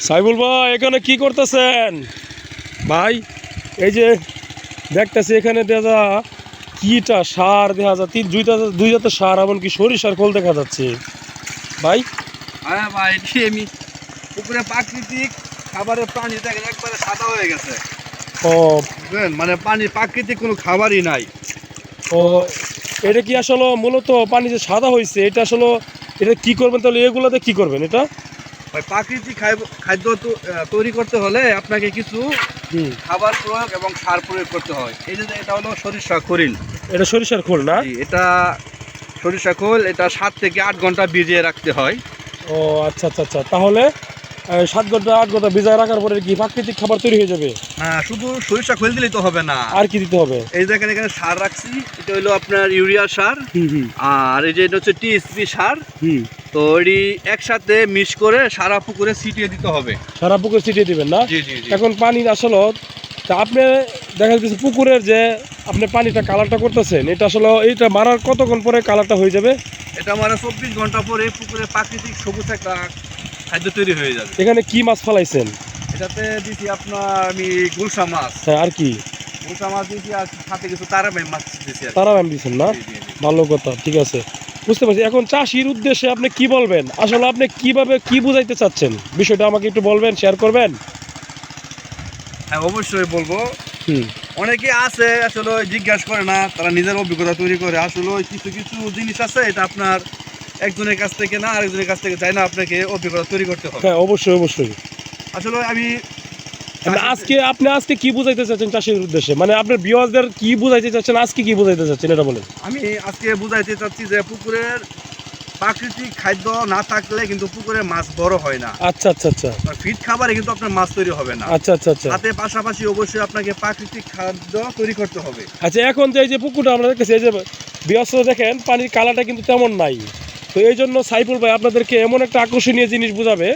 সাইবুল ভাই এখানে কি করতেছেন ভাই? এই যে দেখতেছি এখানে দেখা কিটা সার দেখা যায়, দুই জাতের সার, এমনকি সরিষার খোল দেখা যাচ্ছে ভাই। হ্যাঁ ভাই, এটি আমি পুকুরে প্রাকৃতিক খাবারের প্রাণী দেখেন একবারে সাদা হয়ে গেছে। ও বুঝলেন, মানে পানি প্রাকৃতিক কোনো খাবারই নাই। ও এটা কি আসলে মূলত পানি যে সাদা হয়েছে, এটা আসলে এটা কি করবেন তাহলে? এগুলোতে কি করবেন এটা? ভাই প্রাকৃতিক খাদ্য তৈরি করতে হলে আপনাকে কিছু খাবার প্রয়োগ এবং সার প্রয়োগ করতে হয়। এই যে এটা হলো সরিষা খৈল। এটা সরিষার খোল না? এটা সরিষা খৈল, এটা 7 থেকে 8 ঘন্টা ভিজিয়ে রাখতে হয়। ও আচ্ছা আচ্ছা আচ্ছা, তাহলে 7 ঘন্টা 8 ঘন্টা ভিজায় রাখার পরে কি প্রাকৃতিক খাবার তৈরি হয়ে যাবে? হ্যাঁ, শুধু সরিষা খৈল দিলেই তো হবে না, আর কি দিতে হবে? এই দেখেন এখানে সার রাখছি। এটা হলো আপনার ইউরিয়া সার, আর এই যে এটা হচ্ছে টিএসপি সার। তো এটি একসাথে মিক্স করে সারা পুকুরে ছিটিয়ে দিতে হবে। সারা পুকুর ছিটিয়ে দিবেন না? জি জি জি। এখন পানির আসলে তা আপনি দেখা যাচ্ছে পুকুরের যে আপনি পানিটা কালারটা করতেছেন, এটা আসলে এইটা মারার কতক্ষণ পরে কালারটা হয়ে যাবে? এটা মানে 24 ঘন্টা পরে পুকুরে প্রাকৃতিক সবুজ একটা খাদ্য তৈরি হয়ে যাবে। এখানে কি মাছ ফেলাইছেন? এটাতে দিছি আপনার আমি গুলশা মাছ। হ্যাঁ, আর কি? গুলশা মাছ দিয়েছি, আর সাথে কিছু তারাবাই মাছ দিয়েছি। তারা নাম দিয়েছেন না? জি জি জি। ভালো কথা, ঠিক আছে, বুঝতে পারছি। এখন চাষির উদ্দেশ্যে আপনি কি বলবেন? আসলে আপনি কিভাবে কি বুঝাইতে চাচ্ছেন বিষয়টা আমাকে একটু বলবেন, শেয়ার করবেন? হ্যাঁ অবশ্যই বলবো। হুম অনেকে আছে আসলে জিজ্ঞাসা করে না, তারা নিজের অভিজ্ঞতা তৈরি করে। আসলে কিছু কিছু জিনিস আছে, এটা আপনার একজনের কাছ থেকে না আরেকজনের কাছ থেকে চাই না, আপনাকে অভিজ্ঞতা তৈরি করতে হবে। হ্যাঁ, অবশ্যই অবশ্যই। আসলে আমি আপনি আজকে কি বুঝাইতে চাচ্ছেন চাষির উদ্দেশ্যে? মানে আপনার ভিউয়ারদের কি বুঝাইতে চাচ্ছেন, আজকে কি বুঝাইতে চাচ্ছেন এটা বলেন। আমি আজকে বুঝাইতে চাচ্ছি যে পুকুরের প্রাকৃতিক খাদ্য না থাকলে কিন্তু পুকুরে মাছ বড় হয় না। আচ্ছা আচ্ছা আচ্ছা ফিট খাবারে কিন্তু আপনার মাছ তৈরি হবে না। আচ্ছা আচ্ছা আচ্ছা তাতে পাশাপাশি অবশ্যই আপনাকে প্রাকৃতিক খাদ্য তৈরি করতে হবে। আচ্ছা, এখন যে এই যে পুকুরটা আমরা দেখতেছি, এই যে বিয়স্ত দেখেন পানির কালারটা কিন্তু তেমন নাই। তো এই জন্য সাইফুল ভাই আপনাদেরকে এমন একটা আকর্ষণীয় জিনিস বুঝাবে,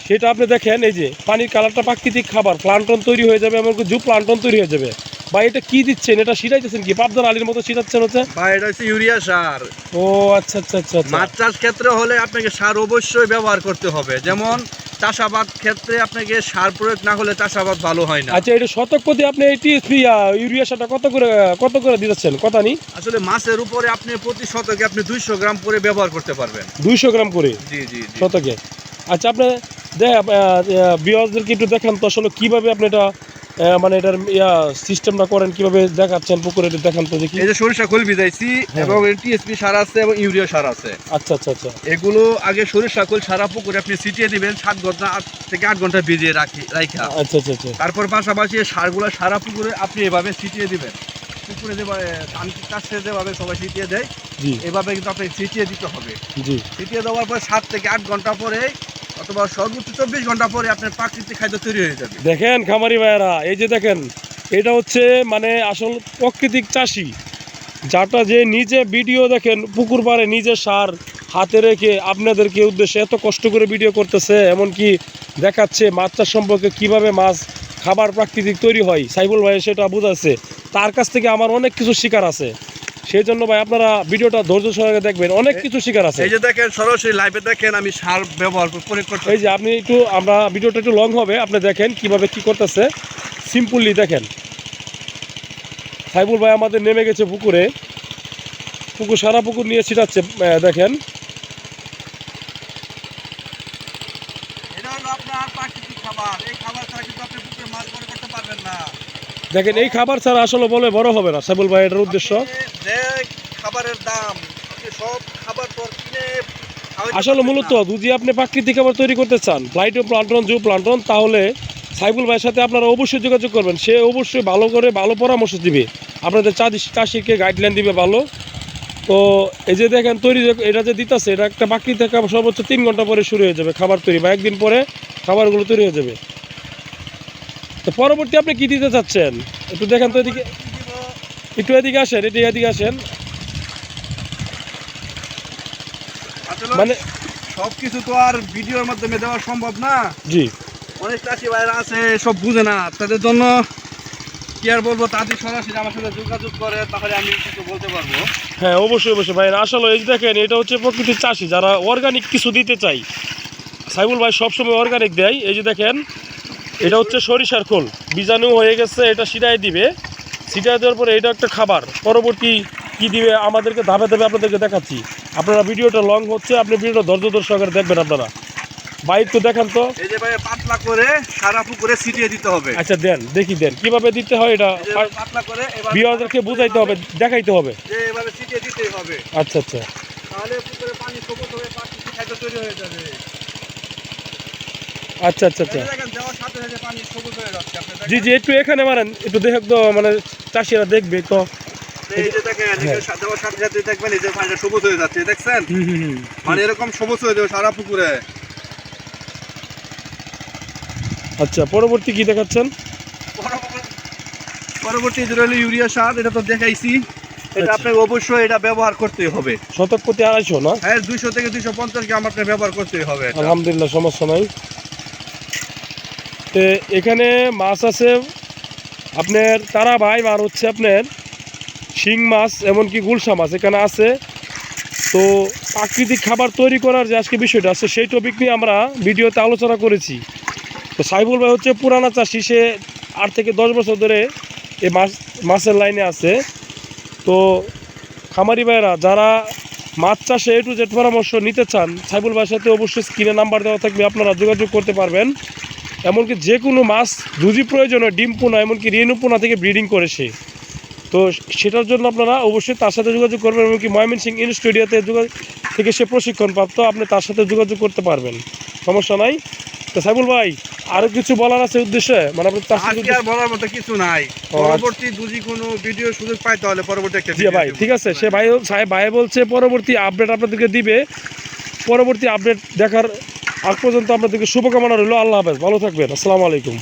সেটা আপনি দেখেন। এই যে পানির কালারটা প্রাকৃতিক খাবার, প্লান্টন তৈরি হয়ে যাবে, এমনকি জু প্লান্টন তৈরি হয়ে যাবে। বা এটা কি দিচ্ছেন? এটা ছিটাইতেছেন কি পাবদার আলীর মতো ছিটাচ্ছেন হচ্ছে? বা এটা হচ্ছে ইউরিয়া সার। ও আচ্ছা আচ্ছা আচ্ছা আচ্ছা। মাছ চাষ ক্ষেত্রে হলে আপনাকে সার অবশ্যই ব্যবহার করতে হবে। যেমন চাষাবাদ ক্ষেত্রে আপনাকে সার প্রয়োগ না হলে চাষাবাদ ভালো হয় না। আচ্ছা, এটা শতক প্রতি আপনি এই টিএসপি ইউরিয়া সারটা কত করে দিচ্ছেন কথা নি? আসলে মাছের উপরে আপনি প্রতি শতকে আপনি 200 গ্রাম করে ব্যবহার করতে পারবেন। 200 গ্রাম করে জি জি জি। শতকে? আচ্ছা, আপনি বিয়ারদেরকে একটু দেখান তো আসলে কীভাবে আপনি এটা মানে এটার সিস্টেমটা করেন, কীভাবে দেখাচ্ছেন পুকুরে, এটা দেখান তো দেখি। এই যে সরিষা খোল ভিজাইছি এবং টিএসপি সার আছে এবং ইউরিয়া সার আছে। আচ্ছা আচ্ছা আচ্ছা এগুলো আগে সরিষা খোল সারা পুকুরে আপনি ছিটিয়ে দিবেন 7 ঘন্টা 8 থেকে 8 ঘন্টা ভিজিয়ে রাখা। আচ্ছা আচ্ছা আচ্ছা তারপর পাশাপাশি সারগুলো সারা পুকুরে আপনি এভাবে ছিটিয়ে দিবেন। পুকুরে যেভাবে ধান চাষে যেভাবে সবাই ছিটিয়ে দেয়, জি এভাবে কিন্তু আপনি ছিটিয়ে দিতে হবে। জি। ছিটিয়ে দেওয়ার পর 7 থেকে 8 ঘন্টা পরে অথবা সর্বোচ্চ 24 ঘন্টা পরে আপনার প্রাকৃতিক খাদ্য তৈরি হয়ে যাবে। দেখেন খামারি ভাইয়েরা, এই যে দেখেন, এটা হচ্ছে মানে আসল প্রাকৃতিক চাষি, যাটা যে নিজে ভিডিও দেখেন পুকুর পাড়ে নিজে সার হাতে রেখে আপনাদেরকে উদ্দেশ্যে এত কষ্ট করে ভিডিও করতেছে, এমনকি দেখাচ্ছে মাছ চাষ সম্পর্কে কীভাবে মাছ খাবার প্রাকৃতিক তৈরি হয়। সাইফুল ভাই সেটা বুঝাচ্ছে, তার কাছ থেকে আমার অনেক কিছু শিকার আছে। সেই জন্য ভাই আপনারা ভিডিওটা ধৈর্য সহকারে দেখবেন, অনেক কিছু শিকার আছে। এই যে দেখেন সরাসরি লাইভে দেখেন আমি সার ব্যবহার প্রয়োগ করতে। এই যে আপনি একটু, আমরা ভিডিওটা একটু লং হবে, আপনি দেখেন কিভাবে কি করতেছে, সিম্পলি দেখেন। সাইফুল ভাই আমাদের নেমে গেছে পুকুরে, পুকুর সারা পুকুর নিয়ে ছিটাচ্ছে, দেখেন। এটা হলো আপনার প্রাকৃতিক খাবার। এই খাবার ছাড়া কিন্তু আপনি পুকুরে মাছ বড় করতে পারবেন না। দেখেন এই খাবার ছাড়া আসলে বলে বড় হবে না সাইফুল ভাই, এটার উদ্দেশ্য। যে খাবারের দাম, আপনি সব খাবার তো কিনে আসলে মূলত যদি আপনি প্রাকৃতিক খাবার তৈরি করতে চান, ফ্লাইটো প্লান্টন জু প্লান্টন, তাহলে সাইফুল ভাইয়ের সাথে আপনারা অবশ্যই যোগাযোগ করবেন। সে অবশ্যই ভালো করে ভালো পরামর্শ দিবে, আপনাদের চাষিকে গাইডলাইন দিবে ভালো। তো এই যে দেখেন তৈরি এটা যে দিতেছে, এটা একটা প্রাকৃতিক খাবার, সর্বোচ্চ 3 ঘন্টা পরে শুরু হয়ে যাবে খাবার তৈরি, বা একদিন পরে খাবারগুলো তৈরি হয়ে যাবে। তো পরবর্তী আপনি কি দিতে চাচ্ছেন একটু দেখেন তো, এদিকে একটু এদিকে আসেন, এদিকে আসেন। মানে সবকিছু তো আর ভিডিওর মাধ্যমে দেওয়া সম্ভব না। জি, অনেক চাষি ভাইরা আছে সব বুঝে না, তাদের জন্য কি আর বলবো, তাদের সরাসরি আমার সাথে যোগাযোগ করে, তাহলে আমি কিছু বলতে পারবো। হ্যাঁ অবশ্যই অবশ্যই ভাই। আসলে এই যে দেখেন, এটা হচ্ছে প্রকৃতির চাষি যারা অর্গানিক কিছু দিতে চাই। সাইবুল ভাই সবসময় অর্গানিক দেয়। এই যে দেখেন, এটা হচ্ছে সরিষার খোল, বীজাণু হয়ে গেছে, এটা ছিটাই দিবে। ছিটাই দেওয়ার পরে এটা একটা খাবার, পরবর্তী কি দিবে আমাদেরকে ধাপে ধাপে আপনাদেরকে দেখাচ্ছি। আপনারা ভিডিওটা লং হচ্ছে, আপনি ভিডিওটা ধৈর্য সহকারে দেখবেন আপনারা। বাইক তো দেখান তো। এই যে ভাই পাতলা করে সারা পুকুরে ছিটিয়ে দিতে হবে। আচ্ছা দেন, দেখি দেন কিভাবে দিতে হয় এটা। এই যে পাতলা করে এবার বিয়ারদেরকে বুঝাইতে হবে, দেখাইতে হবে। যে এভাবে ছিটিয়ে দিতেই হবে, আচ্ছা আচ্ছা তাহলে পুকুরে পানি সবুজ হয়ে প্রাকৃতিক খাদ্য তৈরি হয়ে যাবে। আচ্ছা আচ্ছা আচ্ছা। এই যে দেখেন দেওয়ার সাথে সাথে পানি সবুজ হয়ে যাচ্ছে, আপনি জি দেখেন। জি, একটু এখানে মারেন, একটু দেখে তো, মানে চাষিরা দেখবে তো। এই যে দেখেন হ্যাঁ। দেওয়ার সাথে সাথে দেখবেন এই যে পানিটা সবুজ হয়ে যাচ্ছে, দেখছেন? হুম। মানে এরকম সবুজ হয়ে যাবে সারা পুকুরে। আচ্ছা, পরবর্তী কি দেখাচ্ছেন? পরবর্তী যেটা হলো ইউরিয়া সার, এটা তো দেখাইছি। এটা আচ্ছা। আপনাকে অবশ্যই এটা ব্যবহার করতেই হবে। শতক প্রতি 250 না? হ্যাঁ, 200 থেকে 250 গ্রাম আপনার ব্যবহার করতেই হবে এটা। আলহামদুলিল্লাহ, সমস্যা নাই। তো এখানে মাছ আছে আপনার তারা ভাই, আর হচ্ছে আপনার শিং মাছ, এমনকি গুলশা মাছ এখানে আছে। তো প্রাকৃতিক খাবার তৈরি করার যে আজকে বিষয়টা আছে, সেই টপিক নিয়ে আমরা ভিডিওতে আলোচনা করেছি। তো সাইবুল ভাই হচ্ছে পুরানা চাষি, সে 8 থেকে 10 বছর ধরে এই মাছের লাইনে আছে। তো খামারি ভাইরা যারা মাছ চাষে A to Z পরামর্শ নিতে চান, সাইবুল ভাইয়ের সাথে অবশ্যই স্ক্রিনে নাম্বার দেওয়া থাকবে, আপনারা যোগাযোগ করতে পারবেন। এমনকি যে কোনো মাছ যদি প্রয়োজন হয়, ডিম পোনা, এমনকি রেণু পোনা থেকে ব্রিডিং করে সে, তো সেটার জন্য আপনারা অবশ্যই তার সাথে যোগাযোগ করবেন। এমনকি ময়মনসিংহ ইনস্টিটিউটে থেকে সে প্রশিক্ষণপ্রাপ্ত, আপনি তার সাথে যোগাযোগ করতে পারবেন, সমস্যা নাই। তো সাইবুল ভাই আরও কিছু বলার আছে উদ্দেশ্যে, মানে আপনার চাষির আজকে আর বলার মতো কিছু নাই। পরবর্তী যদি কোনো ভিডিও সুযোগ পাই তাহলে পরবর্তী একটা জি ভিডিও ভাই, দেব। ঠিক আছে। সে ভাই সাহেব ভাই বলছে পরবর্তী আপডেট আপনাদেরকে দিবে। পরবর্তী আপডেট দেখার আগ পর্যন্ত আপনাদেরকে শুভকামনা রইল। আল্লাহ হাফেজ, ভালো থাকবেন, আসসালামু আলাইকুম।